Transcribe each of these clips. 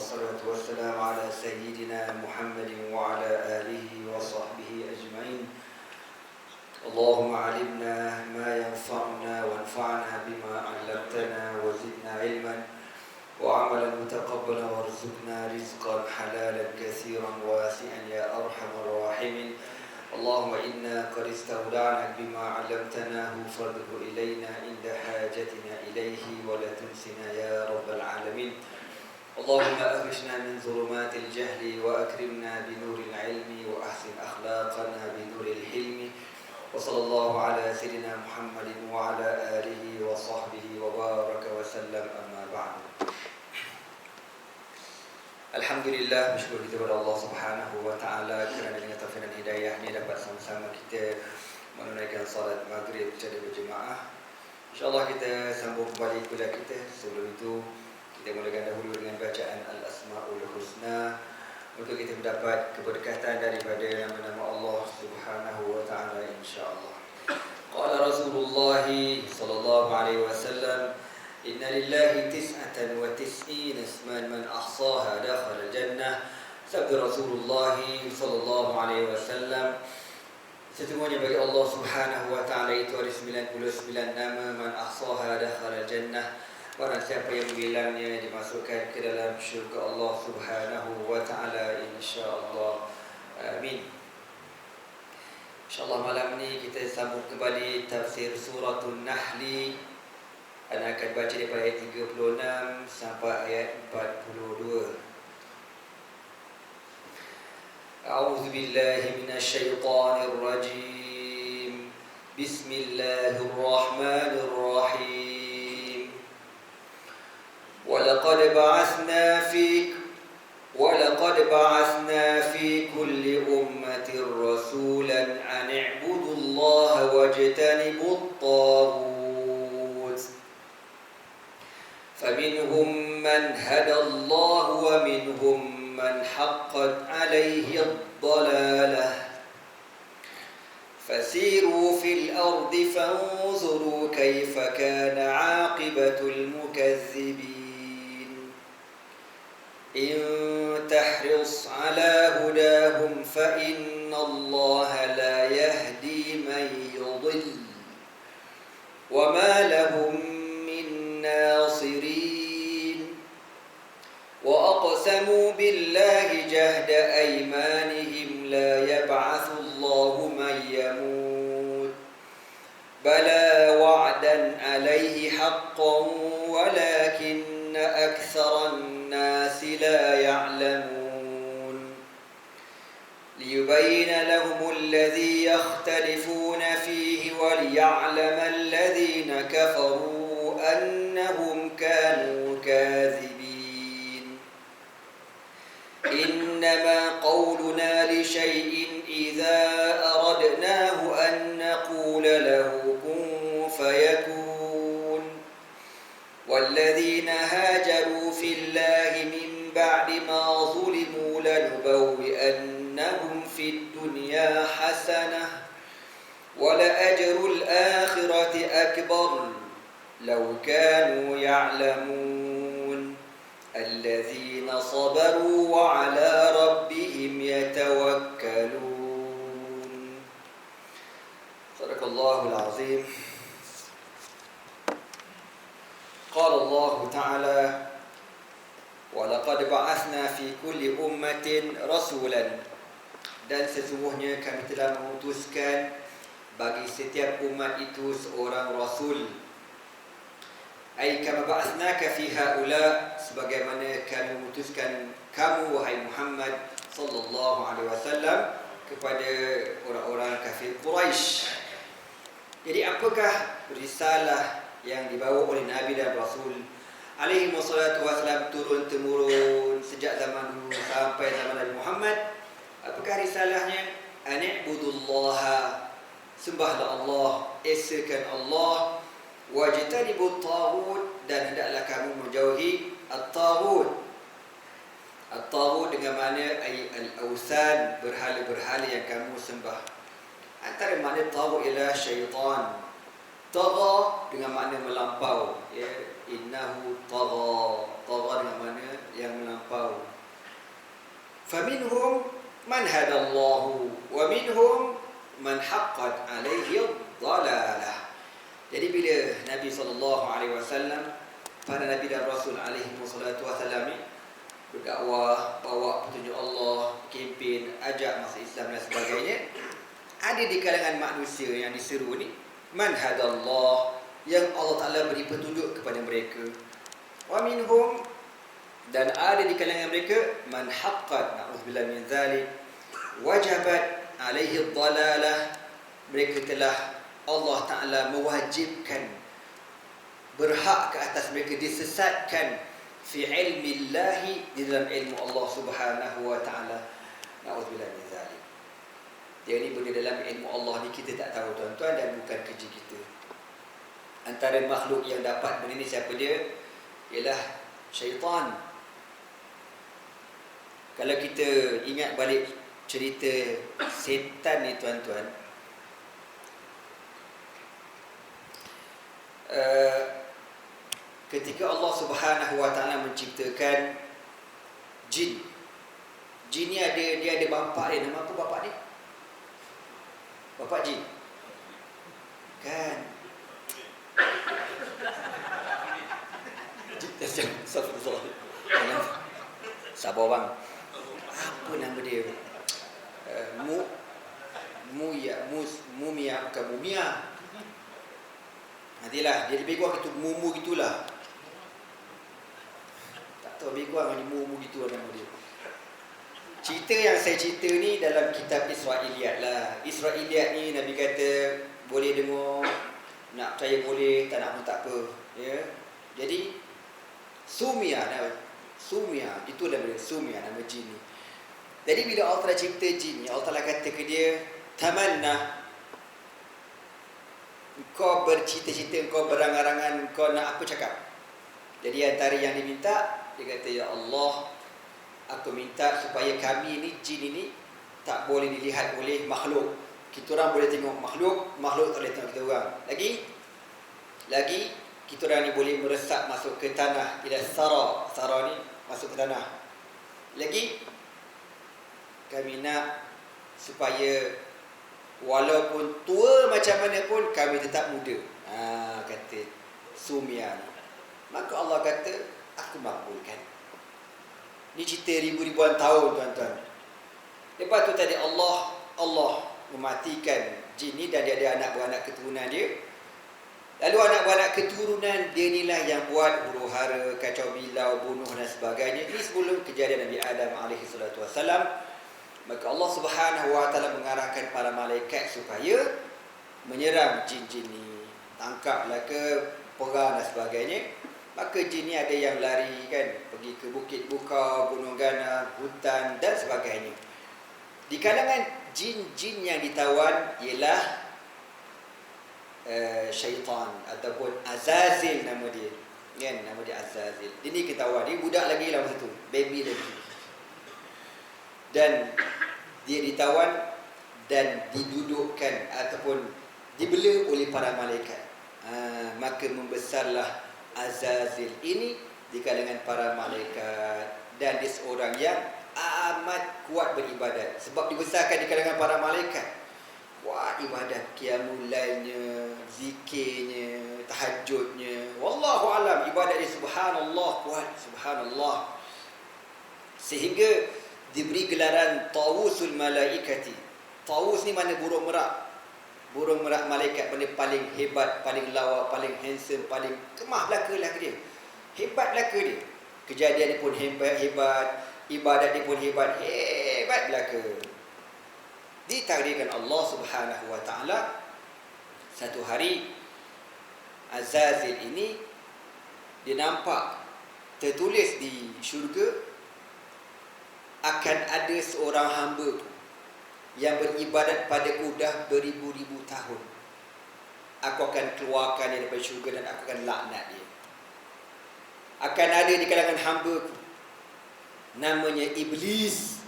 والصلاة والسلام على سيدنا محمد وعلى آله وصحبه أجمعين. اللهم علمنا ما ينفعنا وانفعنا بما علمتنا وزدنا علما وعملا متقبلا وارزقنا رزقا حلالا كثيرا واسعا يا أرحم الراحمين. اللهم إنا قد استودعناك بما علمتناه فارده إلينا عند حاجتنا إليه ولا تنسنا يا رب العالمين. اللهم أخرجنا من ظلمات الجهل وأكرمنا بنور العلم وأحسن أخلاقنا بنور الحلم. وصلى الله على سيدنا محمد وعلى آله وصحبه وبارك وسلم. أما بعد. Alhamdulillah, bersyukur kita kepada Allah Subhanahu wa taala kerana dengan taufik dan hidayah ni dapat sama-sama kita menunaikan salat maghrib secara berjemaah. Insya-Allah kita sambung kembali kuliah kita. Sebelum itu kita mulakan dahulu dengan bacaan Al-Asmaul Husna untuk kita mendapat keberkatan daripada nama-nama Allah Subhanahu wa taala insya-Allah. Qala Rasulullah sallallahu alaihi wasallam, Inna lillahi tis'atan wa tis'ina isman man ahsaha dakhala jannah. Sabda Rasulullah sallallahu alaihi wasallam, sesungguhnya bagi Allah Subhanahu wa taala itu ada 99 nama, man ahsaha dakhala jannah. Barang siapa yang membilangnya dimasukkan ke dalam syurga Allah Subhanahu wa taala insya-Allah. Amin. Insya-Allah malam ni kita sambung kembali tafsir suratul Nahl. Ana akan baca daripada ayat 36 sampai ayat 42. A'udzu billahi minasy syaithanir rajim. Bismillahirrahmanirrahim. Walaqad ba'atsna fi kulli ummatin rasulan an i'budullaha wajtanibut taghut. فمنهم من هدى الله ومنهم من حقت عليه الضلالة فسيروا في الأرض فانظروا كيف كان عاقبة المكذبين إن تحرص على هداهم فإن الله لا يهدي من يضل وما لهم ناصرين وأقسموا بالله جهد أيمانهم لا يبعث الله من يموت بلى وعدا عليه حقا ولكن أكثر الناس لا يعلمون ليبين لهم الذي يختلفون فيه وليعلم الذين كفروا أنهم كانوا كاذبين إنما قولنا لشيء إذا أردناه أن نقول له كن فيكون والذين هاجروا في الله من بعد ما ظلموا لنبوئنهم في الدنيا حسنة ولأجر الآخرة أكبر لو كانوا يعلمون الذين صبروا وعلى ربهم يتوكلون. صدق الله العظيم. قال الله تعالى ولقد بعثنا في كل أمة رسولا. Dan sesungguhnya kami telah mengutuskan bagi setiap umat itu seorang rasul. Ai kama ba'athnaka fi haula, sebagaimana kami mengutuskan kamu wahai Muhammad sallallahu alaihi wasallam kepada orang-orang kafir Quraisy. Jadi apakah risalah yang dibawa oleh Nabi dan Rasul alaihi wassalatu wassalam turun temurun sejak zaman dulu sampai zaman Nabi Muhammad? Apakah risalahnya? Ani'budullaha, sembahlah Allah, esakan Allah, wajtanibut taghut, dan hendaklah kamu menjauhi at-taghut. At-taghut dengan makna al-awsan, berhala-berhala yang kamu sembah. Antara makna taghut ialah syaitan. Tagha dengan makna melampau, ya, innahu tagha. Tagha dengan makna yang melampau. faminhum man hadallahu wa minhum man haqqat alaihi dhalalah. Jadi bila Nabi SAW, para Nabi dan Rasul alaihi wassalatu wassalam ni berdakwah, bawa petunjuk Allah, kempen, ajak masuk Islam dan sebagainya, ada di kalangan manusia yang diseru ni man hadallah, yang Allah Ta'ala beri petunjuk kepada mereka, wa minhum, dan ada di kalangan mereka man haqqat, na'udzubillah min zalik, wajabat alaihi dhalalah, mereka telah Allah Ta'ala mewajibkan, berhak ke atas mereka disesatkan fi ilmi Allahi, di dalam ilmu Allah Subhanahu wa Ta'ala. Na'udzubillah min zalik. Dia ni benda dalam ilmu Allah ni kita tak tahu tuan-tuan, dan bukan kerja kita. Antara makhluk yang dapat benda ni siapa dia? Ialah syaitan. Kalau kita ingat balik cerita setan ni tuan-tuan, ketika Allah Subhanahu wa Ta'ala menciptakan jin. Jin ni dia ada bapa dia. Nama apa bapa dia? Bapa jin. Kan? Sabar bang. Apa nama dia? Mumia, bukan Mumia. Nantilah, dia lebih kurang itu mumu gitulah. Tak tahu lebih kurang ni mumu gitu nama dia. Cerita yang saya cerita ni dalam kitab Israiliyat lah. Israiliyat ni Nabi kata boleh dengar, nak percaya boleh, tak nak pun tak apa. Ya. Jadi Sumia, itu nama dia, Sumia, nama jin ni. Jadi bila Allah Ta'ala cipta jin ni, Allah Ta'ala kata ke dia, tamanna, kau bercita-cita, kau berangan-angan, kau nak apa cakap. Jadi antara yang diminta, dia kata, ya Allah, aku minta supaya kami ni, jin ini tak boleh dilihat oleh makhluk. Kita orang boleh tengok makhluk, makhluk tak boleh tengok kita orang. Lagi kita orang ni boleh meresap masuk ke tanah, ila sara ni masuk ke tanah. Lagi kami nak supaya walaupun tua macam mana pun kami tetap muda. Kata Sumia ni. Maka Allah kata, aku makbulkan. Ni cerita ribu-ribuan tahun tuan-tuan. Lepas tu tadi Allah mematikan jin ni, dan dia ada anak beranak keturunan dia. Lalu anak beranak keturunan dia inilah yang buat huru-hara, kacau bilau, bunuh dan sebagainya. Ini sebelum kejadian Nabi Adam alaihi salatu wassalam. Maka Allah Subhanahu wa Ta'ala mengarahkan para malaikat supaya menyerang jin-jin ni. Tangkaplah ke, perang dan sebagainya. Maka jin ni ada yang lari kan, pergi ke Bukit Buka, Gunung Gana, hutan dan sebagainya. Di kalangan jin-jin yang ditawan ialah syaitan ataupun Azazil nama dia. Kan, nama dia Azazil. Ini ketahuan, dia budak lagi lah masa tu, baby lagi. Dan dia ditawan dan didudukkan ataupun dibela oleh para malaikat. Maka membesarlah Azazil ini di kalangan para malaikat, dan dia seorang yang amat kuat beribadat. Sebab dibesarkan di kalangan para malaikat, kuat ibadat, qiyamul lailnya, zikirnya, tahajudnya. Wallahu alam, ibadat dia subhanallah, kuat, subhanallah. Sehingga diberi gelaran Tawusul Malaikati. Tawus ni mana burung merak. Burung merak malaikat, benda paling hebat, paling lawa, paling handsome, paling kemah belaka lah dia. Hebat belaka dia. Kejadian dia pun hebat, ibadat dia pun hebat belaka. Ditakdirkan Allah Subhanahu wa Ta'ala, satu hari Azazil ini dia nampak tertulis di syurga akan ada seorang hamba yang beribadat padaku dah beribu-ribu tahun. Aku akan keluarkan dia daripada syurga dan aku akan laknat dia. Akan ada di kalangan hamba ku, namanya Iblis,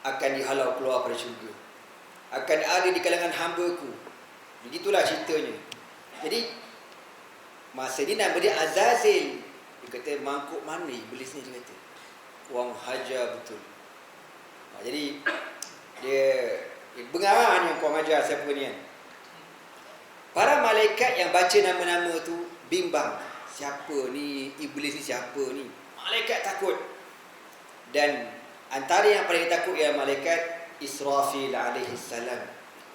akan dihalau keluar pada syurga. Akan ada di kalangan hamba ku. Begitulah ceritanya. Jadi masa ni nama dia Azazil. Dia kata, mangkuk mana Iblis ni, dia kata. Wang hajar betul. Jadi dia bengarang yang kau ajar siapa ni kan. Para malaikat yang baca nama-nama tu bimbang. Siapa ni? Iblis ni siapa ni? Malaikat takut. Dan antara yang paling takut ialah malaikat Israfil alaihi salam.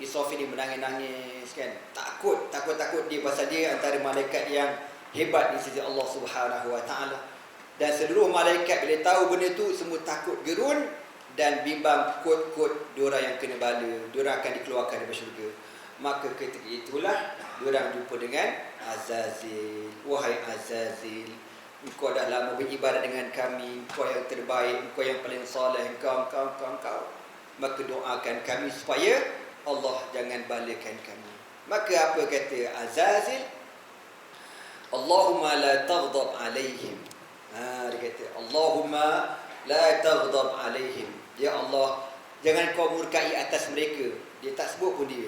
Israfil ni menangis-nangis kan. Takut dia pasal dia antara malaikat yang hebat di sisi Allah Subhanahu wa taala. Dan seluruh malaikat bila tahu benda tu semua takut gerun dan bimbang kot-kot diorang yang kena bala, diorang akan dikeluarkan dari syurga. Maka ketika itulah diorang jumpa dengan Azazil. Wahai Azazil, engkau dah lama beribadat dengan kami, engkau yang terbaik, engkau yang paling soleh, engkau. Maka doakan kami supaya Allah jangan balakan kami. Maka apa kata Azazil? Allahumma la taghdab alaihim. Dia kata Allahumma la taghdab alaihim. Ya Allah, jangan kau murkai atas mereka. Dia tak sebut pun dia.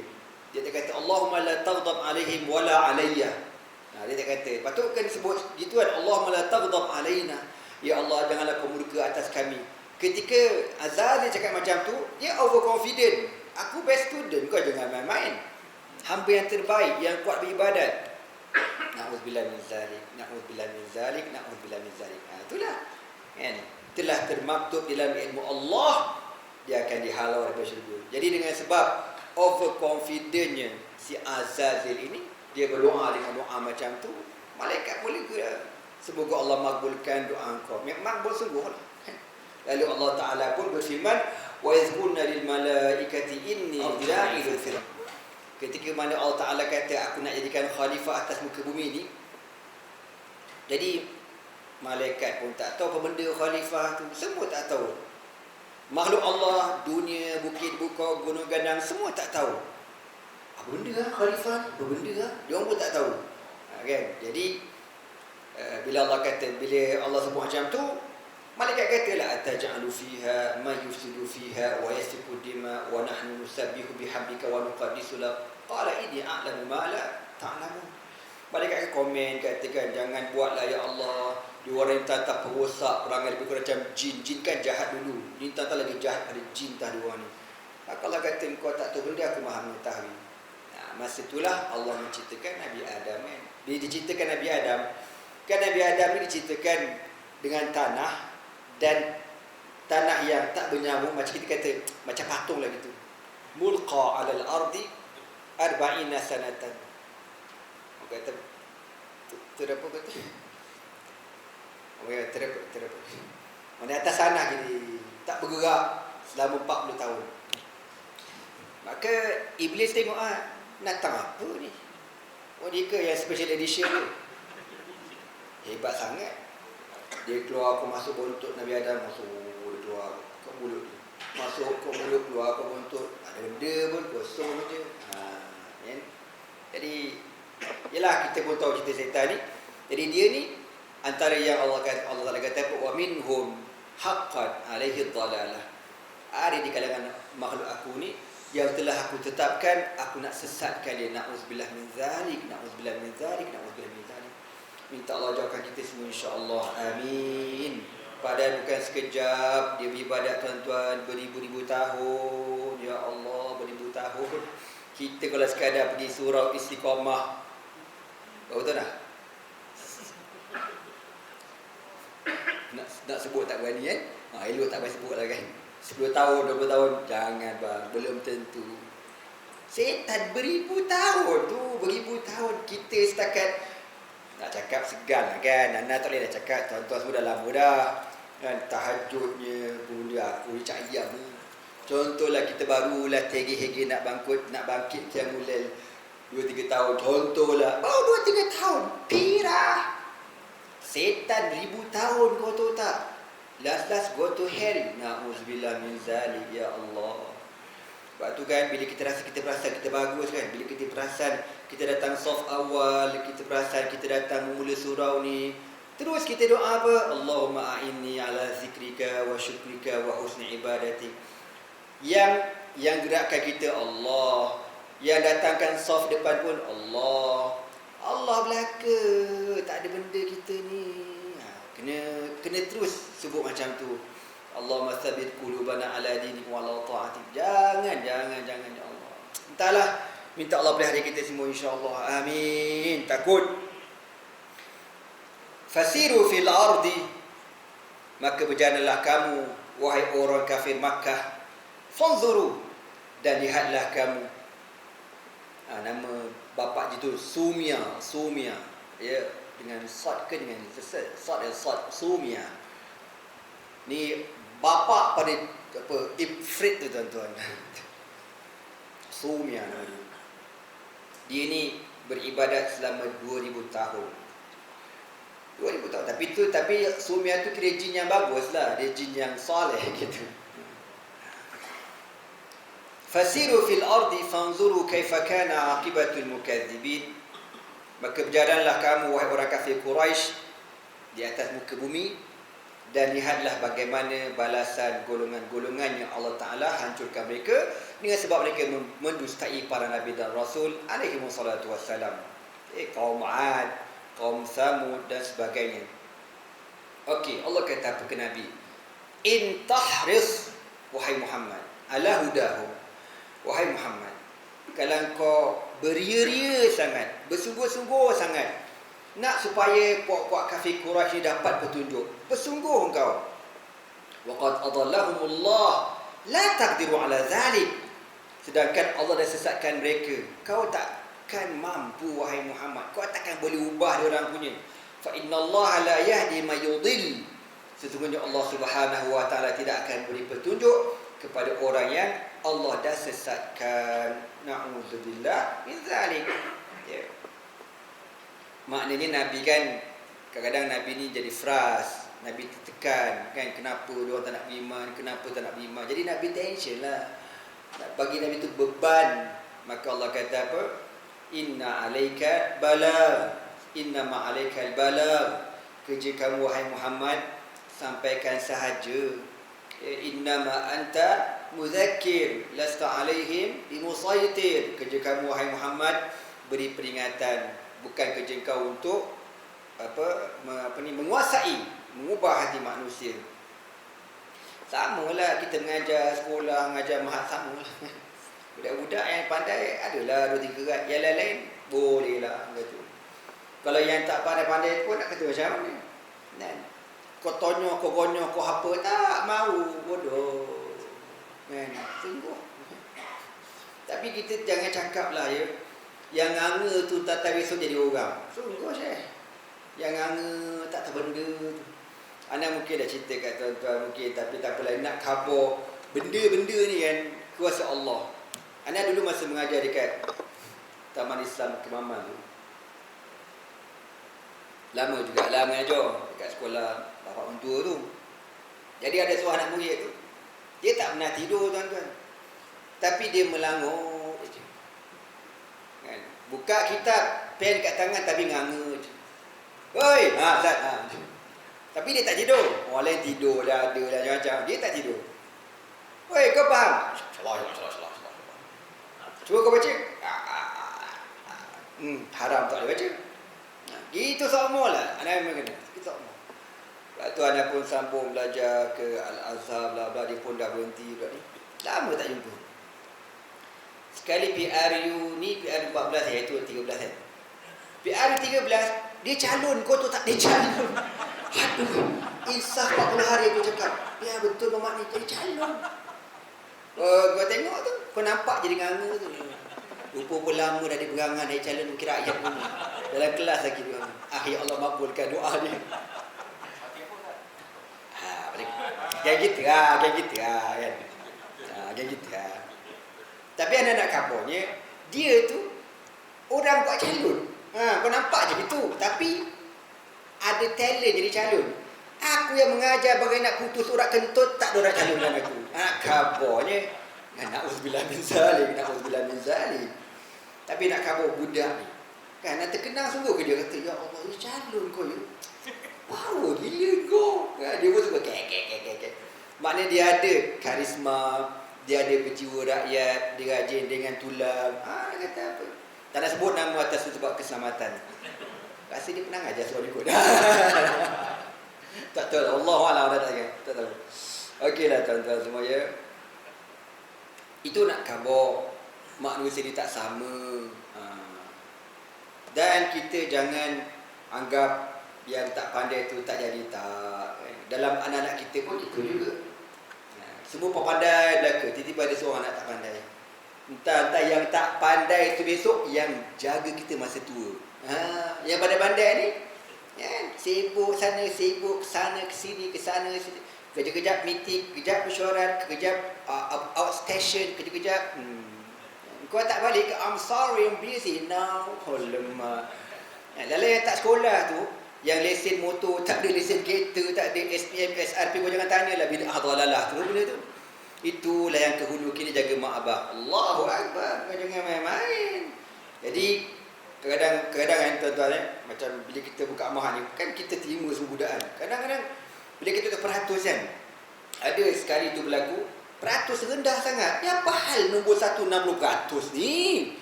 Dia tak kata Allahumma la taghdab alaihim wala alayya. Dia tak kata. Patutkan disebut gitu kan, Allahumma la taghdab alaina. Ya Allah, janganlah kau murka atas kami. Ketika Azazil cakap macam tu, dia overconfident. Aku best student, kau jangan main-main. Hamba yang terbaik, yang kuat beribadat. Na'udzubillah min zalik, na'udzubillah min zalik, na'udzubillah min zalik. Itulah kan, telah termaktub dalam ilmu Allah, dia akan dihalau dari syurga. Jadi dengan sebab overconfidentnya si Azazil ini, dia berdoa dengan doa macam tu, malaikat boleh ke semoga Allah makbulkan doa engkau. Makbul sungguhlah. Lalu Allah Taala pun berfirman, wa yazkurna lil malaikati inni ja'ilun fil. Ketika mana Allah Ta'ala kata aku nak jadikan khalifah atas muka bumi ni, jadi malaikat pun tak tahu apa benda khalifah tu, semua tak tahu. Makhluk Allah, dunia, bukit, bukau, gunung gandang, semua tak tahu. Apa benda lah khalifah ni? Apa benda lah? Dia pun tak tahu. Kan? Jadi bila Allah sebut macam tu, malaikat kata la ataj'alu fiha ma yufsidu fiha wa yasfiku dima wa nahnu nusabbihu bihamdika wa nuqaddisu lak. Qala inni a'lamu ma la ta'lamun. Malaikat komen katakan jangan buatlah ya Allah. Dia orang yang tak perosak perangai lebih kurang macam jin. Jin kan jahat dulu. Jin tak lagi jahat pada jin tah dua ni. Maka Allah kata kau tak tahu benda, aku Maha mengetahui. Masa itulah Allah menciptakan Nabi Adam kan. Bila diciptakan Nabi Adam, kan Nabi Adam ni diciptakan dengan tanah, dan tanah yang tak bernyamuk, macam kita kata macam patung lah gitu. Mulqa 'alal ardi 40 sanatan. Orang kata terapa kata. Orang kata terapa. Mana atas tanah gini, tak bergerak selama 40 tahun. Maka iblis tengok datang apa ni? Oh dia ke yang special edition tu. Hebat sangat. Dia keluar, aku masuk buntut Nabi Adam, masuk dia keluar ke mulut dia. Masuk ke mulut, keluar ke buntut. Ada benda pun kosong je. Kan? Jadi yalah, kita pun tahu cerita setan ni. Jadi dia ni antara yang Allah Taala kata wa minhum haqqan alaihi dhalalah. Ada di kalangan makhluk aku ni yang telah aku tetapkan aku nak sesatkan dia. Na'udzubillah min zalik, na'udzubillah min zalik, na'udzubillah min zalik. Minta Allah jauhkan kita semua insya-Allah. Amin. Padahal bukan sekejap dia beribadat tuan-tuan beribu-ribu tahun. Ya Allah, beribu tahun. Kita kalau sekadar pergi surau Istiqamah, betul tak? Nak sebut tak berani kan? Elok tak berani sebut lah kan. 10 tahun, 20 tahun, jangan bang, belum tentu. Setan beribu tahun tu, beribu tahun. Kita setakat nak cakap segan lah kan. Nana tak boleh dah cakap, tuan-tuan semua dah lama dah kan. Tahajudnya bunda aku cak ayam ni. Contohlah kita barulah hege-hege nak bangkit Qiyamul-Lail 2-3 tahun. Contohlah baru 2-3 tahun pirah. Setan 1000 tahun, kau tahu tak? Last go to hell. Na'udzubillah min zalik ya Allah. Sebab tu kan bila kita rasa kita perasan kita bagus kan, bila kita perasan kita datang soft awal, kita perasan kita datang memula surau ni, terus kita doa apa? Allahumma a'inni ala zikrika wa syukrika wa husni ibadatik. Yang gerakkan kita Allah, yang datangkan soft depan pun Allah. Allah belaka, tak ada benda kita ni. Kena terus sebut macam tu. Allahumma tsabbit qulubana ala dinik wa la ta'atik. Jangan ya Allah. Entahlah, minta Allah pelihara kita semua insya-Allah. Amin. Takut. Fasiru fil ardi, maka berjalanlah kamu wahai orang kafir Makkah. Fanzuru, dan lihatlah kamu. Nama bapa itu Sumia, ya, dengan sad ke dengan sad Sumia. Ni bapa pada apa Ifrit tu tuan-tuan. Sumia namanya. Dia ni beribadat selama 2000 tahun. 2000 tahun. Tapi Sumia tu kira jin yang baguslah, dia jin yang soleh gitu. Fasiru fil ardi fanzuru kaifa kana aqibatul mukadzibin. Maka berjalanlah kamu wahai orang kafir Quraisy di atas muka bumi dan lihatlah bagaimana balasan golongan-golongan yang Allah Taala hancurkan mereka dengan sebab mereka mendustai para nabi dan rasul alaihi wassalatu wassalam. Kaum 'Ad, kaum Samud dan sebagainya. Okey, Allah kata apa ke Nabi? In tahris wahai Muhammad ala hudahu. Wahai Muhammad, kalau kau beria-ria sangat, bersungguh-sungguh sangat nak supaya puak-puak kafir Quraisy dapat petunjuk, bersungguh engkau. Waqad adallahumullah la taqdiru ala zalik. Sedangkan Allah dah sesatkan mereka. Kau takkan mampu wahai Muhammad. Kau takkan boleh ubah dia orang punya. Fa innallaha la yahdi may yudhill. Sesungguhnya Allah Subhanahu wa taala tidak akan beri petunjuk kepada orang yang Allah dah sesatkan. Na'udzubillah min zalik. Ya. Maknanya Nabi kan, kadang-kadang Nabi ni jadi frust, Nabi tertekan kan, kenapa dia tak nak beriman, kenapa tak nak beriman. Jadi Nabi tension lah, nak bagi Nabi tu beban. Maka Allah kata apa? Inna alaika balagh, inna ma'alaika al-balagh. Kerja kamu wahai Muhammad sampaikan sahaja. Inna ma anta muzakkir lasta alaihim bimusaitir. Kerja kamu wahai Muhammad beri peringatan, bukan kerja kau untuk menguasai, mengubah hati manusia. Samalah kita mengajar sekolah, mengajar mahat samalah. Budak-budak yang pandai adalah 2-3 kerat, yang lain-lain bolehlah gitu. Kalau yang tak pandai-pandai pun nak kata macam mana? Kan? Kau tonyo, kau gonyo, kau apa tak mau, bodoh. Kan? Sungguh. Tapi kita jangan cakaplah ya, yang nganga tu tak tahu esok jadi orang. Sungguh Syekh. Yang nganga tak tahu benda tu. Ana mungkin dah cerita kat tuan-tuan mungkin, tapi tak apalah, nak khabar benda-benda ni kan kuasa Allah. Ana dulu masa mengajar dekat Taman Islam Kemaman tu. Lama juga lah mengajar dekat sekolah bapa mentua tu. Jadi ada seorang anak murid tu, dia tak pernah tidur tuan-tuan, tapi dia melangur je. Kan? Buka kitab, pen kat tangan tapi nganga je. Oi, Zat. Tapi dia tak tidur. Orang lain tidur dah, ada dah macam-macam. Dia tak tidur. Oi, kau faham? Salah. Cuba kau baca. Haram tak boleh baca. Itu semua lah. Anak memang kena. Itu semua. Lepas tu anak pun sambung belajar ke Al-Azhar, bla bla, dia pun dah berhenti pula ni. Lama tak jumpa. Sekali PRU ni, PRU 14 iaitu 13 kan. PRU 13, dia calon, kau tu tak dia calon. Aduh, insaf 40 hari aku cakap. Ya betul Mamat ni jadi calon. Kau tengok tu, kau nampak jadi nganga tu. Rupa-rupa lama dah dia berangan dari calon kira ayat pun. Dalam kelas lagi dia. Ya Allah makbulkan doa dia. Kayak gitu kan. Kayak gitu kan. Tapi anak nak kabarnya, dia tu orang buat calon. Kau nampak je gitu. Tapi ada talent jadi calon. Aku yang mengajar bagaimana nak putus urat kentut, tak ada orang calonkan aku. Kabarnya, na'udzubillah min zalik. Tapi nak khabar budak ni, kan nak terkenal sungguh ke dia kata, ya Allah, ini calon kau ya. Power gila kau. Dia pun suka kek. Maknanya dia ada karisma, dia ada berjiwa rakyat, dia rajin dengan tulang. Dia kata apa? Tak nak sebut nama atas sebab keselamatan. Rasa dia pernah ajar suara ikut. Tak tahu, Allah Allah dah tak tahu. Okeylah tuan-tuan semua ya. Itu nak khabar manusia ni tak sama. Dan kita jangan anggap yang tak pandai tu tak jadi tak. Dalam anak-anak kita pun itu juga. Semua pandai belaka. Tiba-tiba ada seorang anak tak pandai. Entah yang tak pandai itu besok yang jaga kita masa tua. Yang pandai-pandai ni sibuk sana, sibuk sana, ke sini, ke sana, sini. Kejap-kejap meeting, kejap mesyuarat, kejap outstation, kejap-kejap kau tak balik ke, I'm sorry, I'm busy now. Lemak. Lalu yang tak sekolah tu, yang lesen motor, tak ada lesen kereta, tak ada SPM, SRP, kau jangan tanyalah bila dalalah tu benda tu. Itulah yang ke hulu kini jaga mak abah. Allahu Akbar, kau jangan main-main. Jadi kadang-kadang tuan-tuan macam bila kita buka amah ni, kan kita terima semua budakan. Kadang-kadang bila kita tak peratus kan, ada sekali tu berlaku, peratus rendah sangat. Ni apa hal nombor 1 60% ni?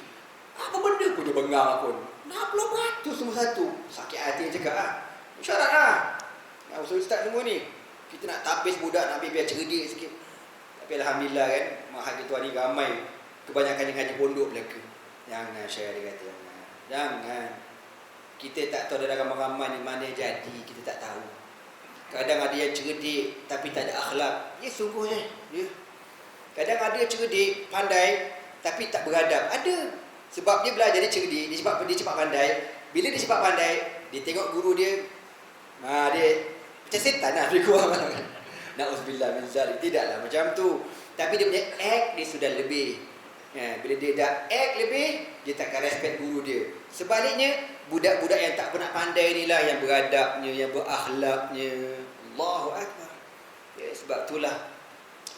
Apa benda pun dia bengang aku. 60% nombor 1. Sakit hati yang cakap syarat lah. Ustaz semua ni, kita nak tapis budak, nak biar cerdik sikit. Tapi Alhamdulillah kan, mahal kita ni ramai. Kebanyakan yang ngaji pondok belaka. Jangan saya dia kata. Jangan. Kita tak tahu dalam ramai-ramai ni mana jadi, kita tak tahu. Kadang ada yang cerdik tapi tak ada akhlak. Ya sungguhnya. Ya. Kadang ada yang cerdik, pandai tapi tak beradab. Ada. Sebab dia belajar dia cerdik, dia cepat pandai. Bila dia cepat pandai, dia tengok guru dia, dia macam setan lah dia kurang. Na'udzubillah min zalik. Tidaklah macam tu. Tapi dia punya act dia sudah lebih. Bila dia dah act lebih, dia takkan respect guru dia. Sebaliknya, budak-budak yang tak pernah pandai inilah yang beradabnya, yang berakhlaknya. Allahu Akbar. Ya, sebab itulah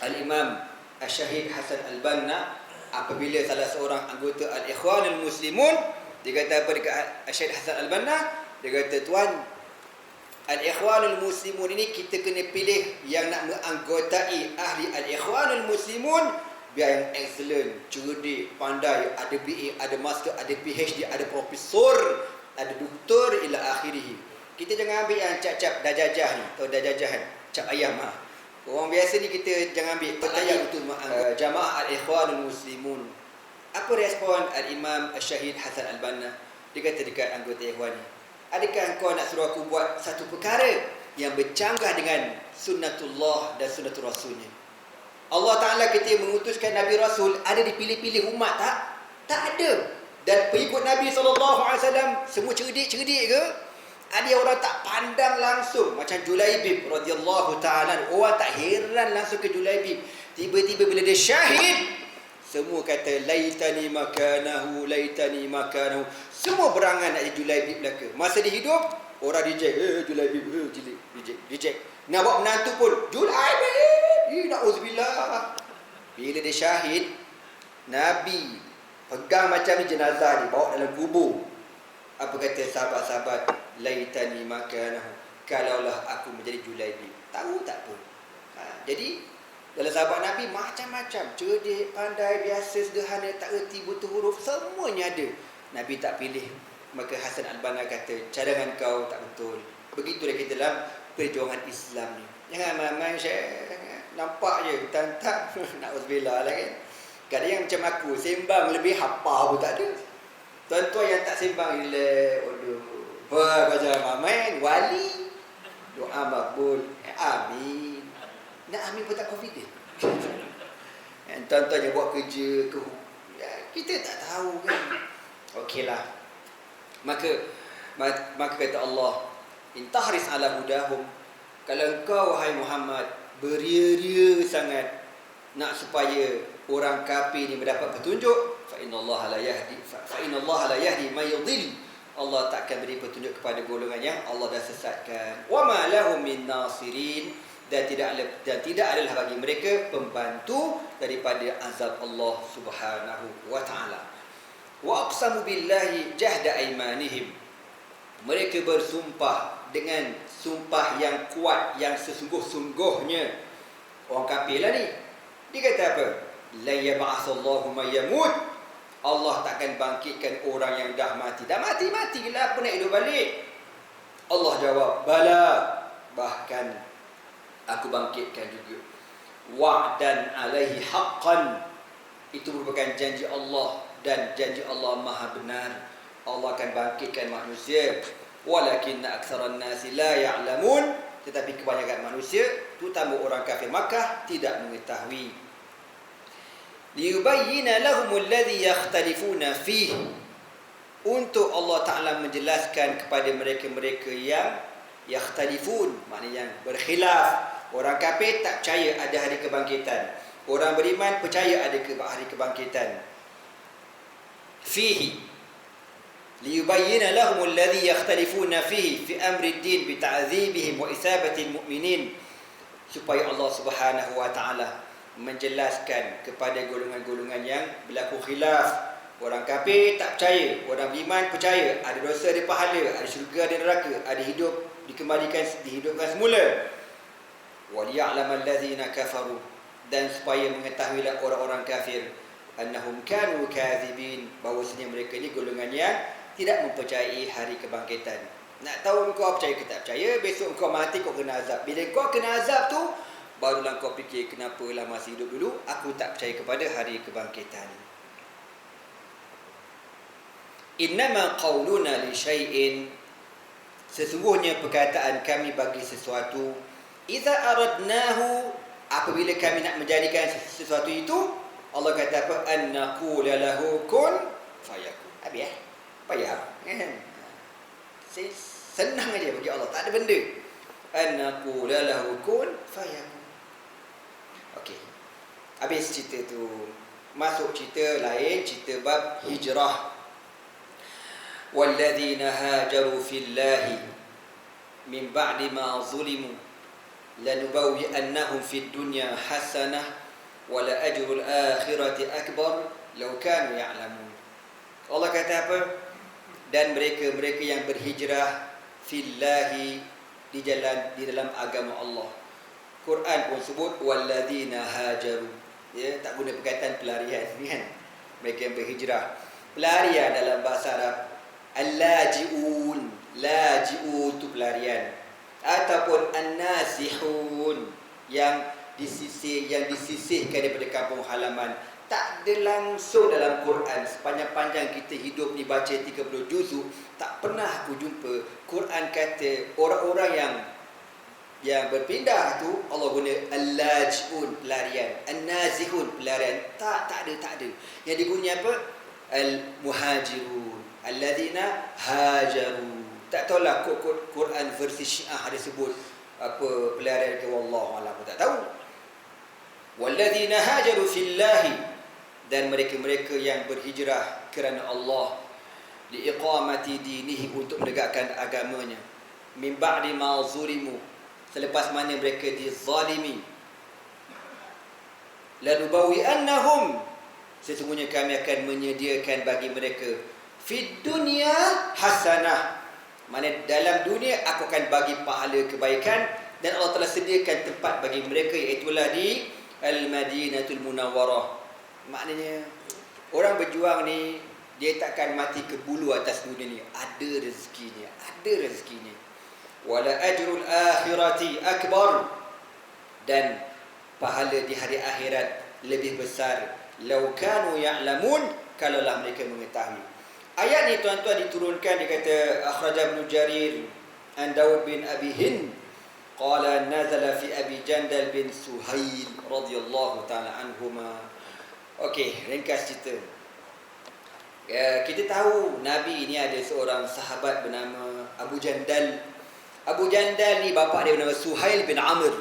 Al-Imam Al-Syahid Hasan Al-Banna, apabila salah seorang anggota Al-Ikhwanul Muslimun, dia kata apa dekat Al-Syahid Hasan Al-Banna? Dia kata, tuan, Al-Ikhwanul Muslimun ini kita kena pilih yang nak menganggotai ahli Al-Ikhwanul Muslimun, biar yang excellent, cerdik, pandai, ada BA, ada master, ada PhD, ada profesor, ada doktor ila akhirih. Kita jangan ambil yang cap-cap dah jajah ni, atau dah jajahan, cap ayam Orang biasa ni kita jangan ambil ayam itu jamaah Al-Ikhwanul Muslimun. Apa respon Al-Imam Al-Syahid Hasan Al-Banna? Dia kata dekat anggota Ikhwan ni, adakah kau nak suruh aku buat satu perkara yang bercanggah dengan sunnatullah dan sunnatul rasulnya? Allah Ta'ala kita mengutuskan Nabi Rasul, ada dipilih-pilih umat tak? Tak ada. Dan pengikut Nabi SAW semua cerdik-cerdik ke? Ada orang tak pandang langsung, macam Julaibib radhiyallahu ta'ala. Orang tak heran langsung ke Julaibib. Tiba-tiba bila dia syahid, semua kata laitani makanahu, laitani makanahu. Semua berangan nak jadi Julaibib belaka. Masa dia hidup, orang reject, Julaibib, reject. Nak buat menantu pun, Julaibib, na'udzubillah. Bila dia syahid, Nabi pegang macam ni jenazah dia, bawa dalam kubur. Apa kata sahabat-sahabat? Laitani makanahu, kalaulah aku menjadi Julaibib. Tahu tak apa? Jadi dalam sahabat Nabi macam-macam, cerdik, pandai, biasa, sederhana, tak erti, butuh huruf, semuanya ada. Nabi tak pilih. Maka Hasan Al-Banna kata, cadangan kau tak betul. Begitulah kita dalam perjuangan Islam ni. Jangan main-main Syekh, nampak je tak na'udzubillah lah kan. Kadang yang macam aku sembang lebih hafal pun tak ada. Tuan-tuan yang tak sembang relax, macam main wali, doa makbul, amin. Nak amin pun tak confident. Tuan-tuan yang buat kerja ke, kita tak tahu kan. Okeylah. Maka kata Allah, intahris ala hudahum, kalau engkau wahai Muhammad beria-ria sangat nak supaya orang kafir ni mendapat petunjuk, fa innallaha la yahdi may yudhill. Allah takkan beri petunjuk kepada golongan yang Allah dah sesatkan. Wa ma lahum min nasirin, dan tidak adalah bagi mereka pembantu daripada azab Allah Subhanahu wa taala. Wa aqsamu billahi jahda aymanihim, mereka bersumpah dengan sumpah yang kuat, yang sesungguh-sungguhnya. Orang kafir lah ni. Dia kata apa? La yab'atsallahu may yamut, Allah takkan bangkitkan orang yang dah mati. Dah mati lah, apa nak hidup balik? Allah jawab, bala, bahkan aku bangkitkan juga. wa'dan alaihi haqqan. Itu merupakan janji Allah, dan janji Allah maha benar. Allah akan bangkitkan manusia. Walakinna aktsaran nasi la ya'lamun. Tetapi kebanyakan manusia, terutama orang kafir Makkah, tidak mengetahui. Liyubayyina lahumul ladzi yakhtalifuna fihi. Untuk Allah Ta'ala menjelaskan kepada mereka-mereka yang yakhtalifun, maknanya yang berkhilaf. Orang kafir tak percaya ada hari kebangkitan. Orang beriman percaya ada hari kebangkitan. Fihi. Liyubayyina lahumul ladzi yakhtalifuna fihi fi amri ad-din bi ta'dzibihim wa isabati al-mu'minin. Supaya Allah Subhanahu wa Ta'ala menjelaskan kepada golongan-golongan yang berlaku khilaf. Orang kafir tak percaya, orang beriman percaya. Ada dosa, ada pahala, ada syurga, ada neraka, ada hidup, dihidupkan semula. وَلِيَعْلَمَ الَّذِينَ كَفَرُوا. Dan supaya mengetahuilah orang-orang kafir, annahum kanu kadhibin, bahawasanya mereka ni golongan yang tidak mempercayai hari kebangkitan. Nak tahu engkau percaya ke tak percaya, besok engkau mati kau kena azab. Bila kau kena azab tu, barulah kau fikir, kenapalah masih hidup dulu aku tak percaya kepada hari kebangkitan. Innama qauluna li syai'in, sesungguhnya perkataan kami bagi sesuatu, idza aradnahu, apabila kami nak menjadikan sesuatu itu, Allah kata apa? An naqula lahu kun fayakun. Habis payah kan? Senang aja bagi Allah, tak ada benda. An naqula lahu kun fayakun. Okey. Habis cerita tu. Masuk cerita lain, cerita bab hijrah. Walladzina hajaru fillahi min ba'di ma zulimu lanubawwi'annahum fid dunya hasanah wa la ajrul akhirati akbar law kanu ya'lamun. Allah kata apa? Dan mereka-mereka yang berhijrah fillahi, di dalam agama Allah. Quran pun sebut walladzina hajaru. Ya, tak guna perkataan pelarian kan. Mereka yang berhijrah. Pelarian dalam bahasa Arab al-laji'un. Laji'un tu pelarian. Ataupun an-nasihun, yang disisihkan daripada kampung halaman. Tak ada langsung dalam Quran. Sepanjang-panjang kita hidup ni baca 30 juzuk, tak pernah aku jumpa Quran kata orang-orang yang berpindah tu Allah guna al-laji'un, pelarian, an-nazihun, pelarian. Tak ada. Yang digunakan apa? Al-muhajirun, alladzina hajaru. Tak tahulah Quran versi Syiah ada sebut apa pelarian ke, wallahu alam, tak tahu. Walladzina hajaru fillahi, dan mereka-mereka yang berhijrah kerana Allah, liiqamati dinihi, untuk menegakkan agamanya, min ba'di ma zulimu, selepas mana mereka dizalimi, lanubawwi'annahum, sesungguhnya kami akan menyediakan bagi mereka fid dunya hasanah, mana dalam dunia aku akan bagi pahala kebaikan, dan Allah telah sediakan tempat bagi mereka, iaitulah di Al-Madinatul Munawwarah. Maknanya orang berjuang ni, dia takkan mati ke bulu atas dunia ni. Ada rezekinya. Wala ajrul akhirati akbar, dan pahala di hari akhirat lebih besar. Law kanu ya'lamun, kalaulah mereka mengetahui. Ayat ni tuan-tuan diturunkan, dia kata akhraja Ibn Jarir an Daud bin Abi Hind qala nazala fi Abi Jandal bin Suhail radhiyallahu ta'ala anhuma. Okey, ringkas cerita. Kita tahu Nabi ni ada seorang sahabat bernama Abu Jandal. Abu Jandal ni bapa dia bernama Suhail bin Amr.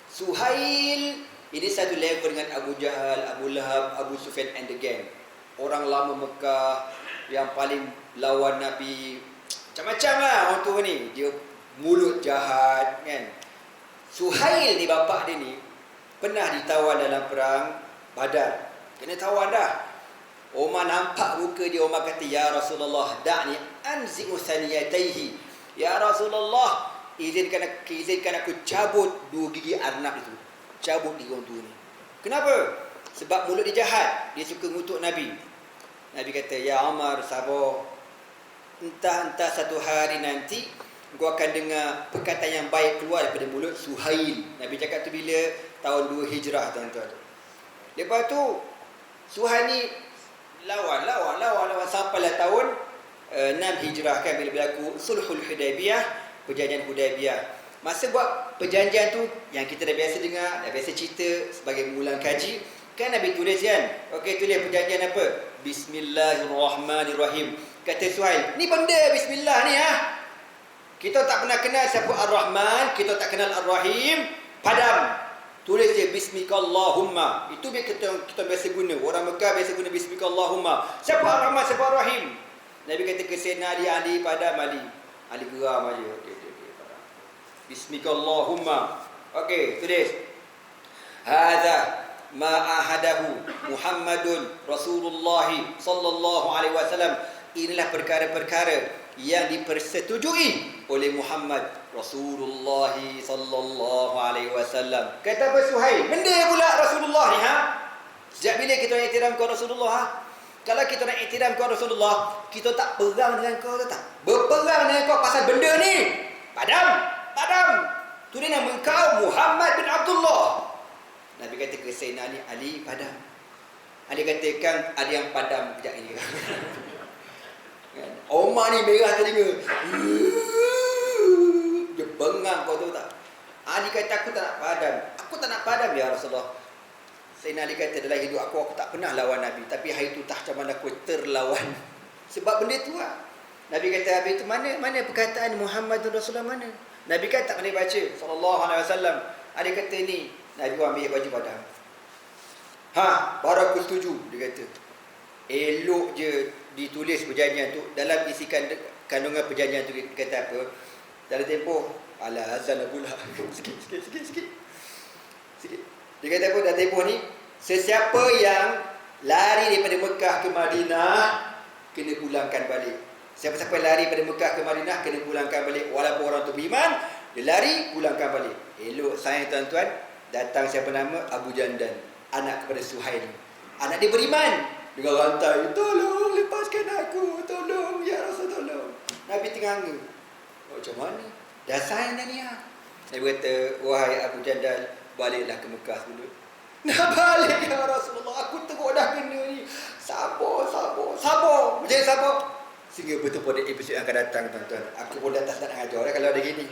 Suhail ini satu level dengan Abu Jahal, Abu Lahab, Abu Sufyan and the gang. Orang lama Mekah yang paling lawan Nabi. Macam-macam lah orang tua ni. Dia mulut jahat kan. Suhail ni bapa dia ni pernah ditawan dalam perang Badar. Kena tawan dah. Umar nampak muka dia, Umar kata, ya Rasulullah, da'ni anzi'u saniyataihi. Ya Rasulullah, izinkan aku cabut dua gigi arnab itu. Cabut gigi orang tua ni. Kenapa? Sebab mulut dia jahat. Dia suka ngutuk Nabi. Nabi kata, ya Umar, sabar. Entah satu hari nanti engkau akan dengar perkataan yang baik keluar daripada mulut Suhail. Nabi cakap tu bila tahun 2 Hijrah, tuan-tuan. Lepas tu Suhail ni lawan sampailah tahun 6 Hijrah kan, bila berlaku Sulhul Hudaybiyah, perjanjian Hudaybiyah. Masa buat perjanjian tu yang kita dah biasa dengar, dah biasa cerita sebagai mulang kaji, kan Nabi tulis kan. Okey, tulis perjanjian apa? Bismillahirrahmanirrahim. Kata Suhail, ni benda bismillah ni Kita tak pernah kenal siapa Ar-Rahman, kita tak kenal Ar-Rahim. Padam. Tulis je Bismikallahumma. Itu kita biasa guna. Orang Mekah biasa guna Bismikallahumma. Siapa Ar-Rahman, siapa Ar-Rahim? Nabi kata ke Sayyidina Ali, padam Ali. Ali geram aja. Bismikallahumma. Okey, tulis. Hadza ma ahadahu Muhammadun Rasulullah sallallahu alaihi wasallam. Inilah perkara-perkara yang dipersetujui oleh Muhammad Rasulullah sallallahu alaihi wasallam. Kata apa Suhail? Benda pula Rasulullah ni Sejak bila kita nak iktiraf kau Rasulullah Kalau kita nak iktiraf kau Rasulullah, kita tak perang dengan kau tak? Berperang dengan kau pasal benda ni. Padam. Tu dia nama kau Muhammad bin Abdullah. Nabi kata ke Sayyidina Ali, padam. Ali kata, kan ada yang padam kejap ini. Omar ni merah telinga. Dia bengang, kau tahu tak? Ali kata, aku tak nak padam ya Rasulullah. Sayyidina Ali kata, dalam hidup aku tak pernah lawan Nabi, tapi hari itu tak macam mana aku terlawan. Sebab benda tu Nabi kata, habis itu mana perkataan Muhammad Rasulullah mana? Nabi kata tak boleh baca sallallahu alaihi wasallam. Ali kata ni, Nabi ambil baju padam. Baru aku setuju, dia kata. Elok je ditulis perjanjian tu. Dalam isi kandungan perjanjian tu kata apa? Dalam tempoh ala azan pula. Sikit. Dia kata apa dalam tempoh ni? Sesiapa yang lari daripada Mekah ke Madinah kena pulangkan balik. Siapa-siapa lari pada Mekah ke Madinah kena pulangkan balik. Walaupun orang tu beriman, dia lari, pulangkan balik. Elok sayang tuan-tuan, datang siapa nama? Abu Jandal, anak kepada Suhail. Anak dia beriman. Dengan rantai, tolong lepaskan aku, tolong ya Rasul, tolong. Nabi ternganga. Macam mana? Dah sayang dah ni Nabi kata, wahai Abu Jandal, baliklah ke Mekah dulu. Nak balik ya Rasulullah, aku teruk dah kena ni. Sabar. Macam sabar. Sehingga betul pada episod yang akan datang, tuan-tuan. Aku pun datang tak nak ajar kalau ada gini.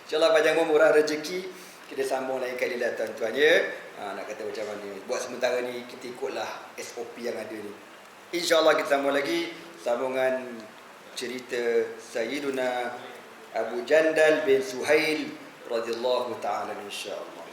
InsyaAllah panjang umur, murah rezeki. Kita sambung lain kali lah, tuan-tuan ya. Nak kata macam mana. Buat sementara ni kita ikutlah SOP yang ada ni. InsyaAllah kita sambung lagi. Sambungan cerita Sayyiduna Abu Jandal bin Suhail radhiyallahu ta'ala insyaAllah.